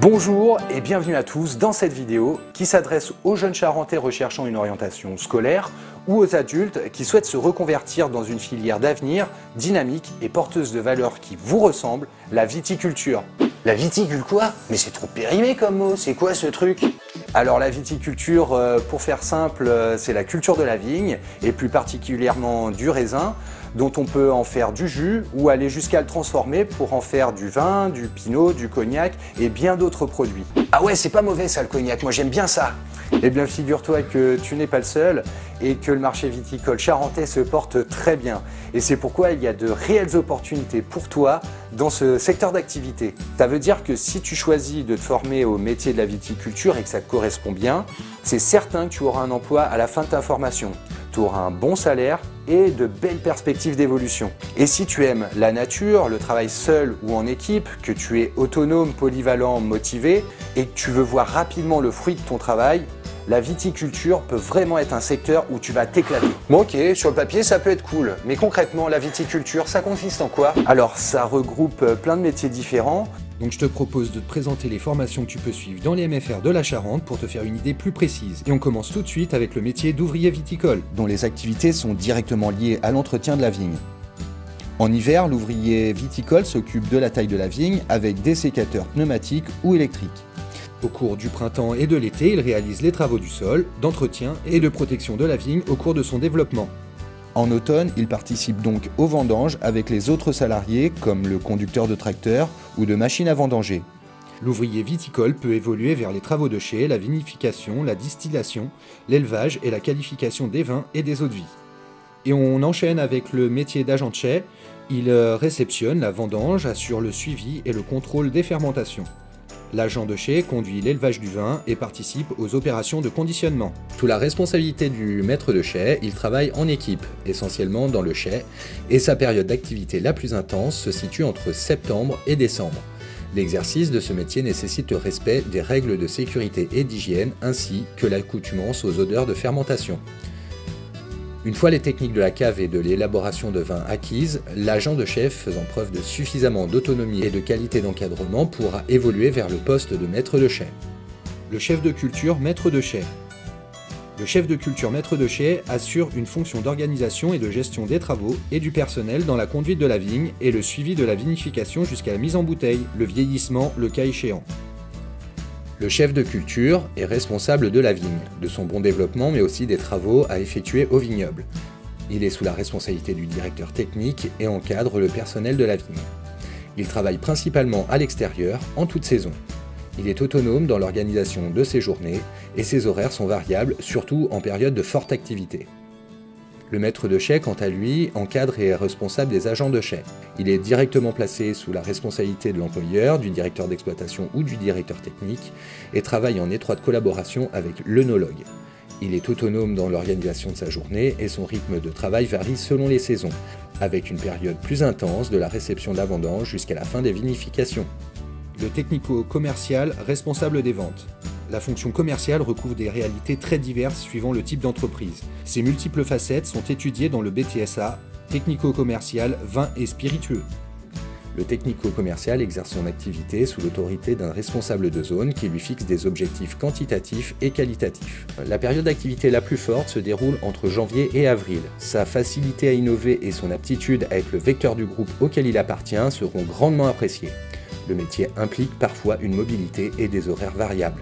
Bonjour et bienvenue à tous dans cette vidéo qui s'adresse aux jeunes Charentais recherchant une orientation scolaire ou aux adultes qui souhaitent se reconvertir dans une filière d'avenir dynamique et porteuse de valeurs qui vous ressemblent, la viticulture. La viticule quoi? Mais c'est trop périmé comme mot, c'est quoi ce truc? Alors la viticulture, pour faire simple, c'est la culture de la vigne et plus particulièrement du raisin, dont on peut en faire du jus ou aller jusqu'à le transformer pour en faire du vin, du pinot, du cognac et bien d'autres produits. Ah ouais, c'est pas mauvais ça le cognac, moi j'aime bien ça. Eh bien figure-toi que tu n'es pas le seul et que le marché viticole charentais se porte très bien. Et c'est pourquoi il y a de réelles opportunités pour toi dans ce secteur d'activité. Ça veut dire que si tu choisis de te former au métier de la viticulture et que ça te correspond bien, c'est certain que tu auras un emploi à la fin de ta formation. Tu auras un bon salaire et de belles perspectives d'évolution. Et si tu aimes la nature, le travail seul ou en équipe, que tu es autonome, polyvalent, motivé et que tu veux voir rapidement le fruit de ton travail, la viticulture peut vraiment être un secteur où tu vas t'éclater. Bon ok, sur le papier ça peut être cool, mais concrètement la viticulture ça consiste en quoi? Alors ça regroupe plein de métiers différents. Donc je te propose de te présenter les formations que tu peux suivre dans les MFR de la Charente pour te faire une idée plus précise. Et on commence tout de suite avec le métier d'ouvrier viticole, dont les activités sont directement liées à l'entretien de la vigne. En hiver, l'ouvrier viticole s'occupe de la taille de la vigne avec des sécateurs pneumatiques ou électriques. Au cours du printemps et de l'été, il réalise les travaux du sol, d'entretien et de protection de la vigne au cours de son développement. En automne, il participe donc aux vendanges avec les autres salariés comme le conducteur de tracteur ou de machine à vendanger. L'ouvrier viticole peut évoluer vers les travaux de chai, la vinification, la distillation, l'élevage et la qualification des vins et des eaux de vie. Et on enchaîne avec le métier d'agent de chai. Il réceptionne la vendange, assure le suivi et le contrôle des fermentations. L'agent de chai conduit l'élevage du vin et participe aux opérations de conditionnement. Sous la responsabilité du maître de chai, il travaille en équipe, essentiellement dans le chai, et sa période d'activité la plus intense se situe entre septembre et décembre. L'exercice de ce métier nécessite le respect des règles de sécurité et d'hygiène ainsi que l'accoutumance aux odeurs de fermentation. Une fois les techniques de la cave et de l'élaboration de vin acquises, l'agent de chef faisant preuve de suffisamment d'autonomie et de qualité d'encadrement pourra évoluer vers le poste de maître de chai. Le chef de culture maître de chai. Le chef de culture maître de chai assure une fonction d'organisation et de gestion des travaux et du personnel dans la conduite de la vigne et le suivi de la vinification jusqu'à la mise en bouteille, le vieillissement le cas échéant. Le chef de culture est responsable de la vigne, de son bon développement mais aussi des travaux à effectuer au vignoble. Il est sous la responsabilité du directeur technique et encadre le personnel de la vigne. Il travaille principalement à l'extérieur, en toute saison. Il est autonome dans l'organisation de ses journées et ses horaires sont variables, surtout en période de forte activité. Le maître de chai, quant à lui, encadre et est responsable des agents de chai. Il est directement placé sous la responsabilité de l'employeur, du directeur d'exploitation ou du directeur technique et travaille en étroite collaboration avec l'œnologue. Il est autonome dans l'organisation de sa journée et son rythme de travail varie selon les saisons, avec une période plus intense de la réception de la vendange jusqu'à la fin des vinifications. Le technico-commercial responsable des ventes. La fonction commerciale recouvre des réalités très diverses suivant le type d'entreprise. Ces multiples facettes sont étudiées dans le BTSA, technico-commercial, vin et spiritueux. Le technico-commercial exerce son activité sous l'autorité d'un responsable de zone qui lui fixe des objectifs quantitatifs et qualitatifs. La période d'activité la plus forte se déroule entre janvier et avril. Sa facilité à innover et son aptitude à être le vecteur du groupe auquel il appartient seront grandement appréciées. Le métier implique parfois une mobilité et des horaires variables.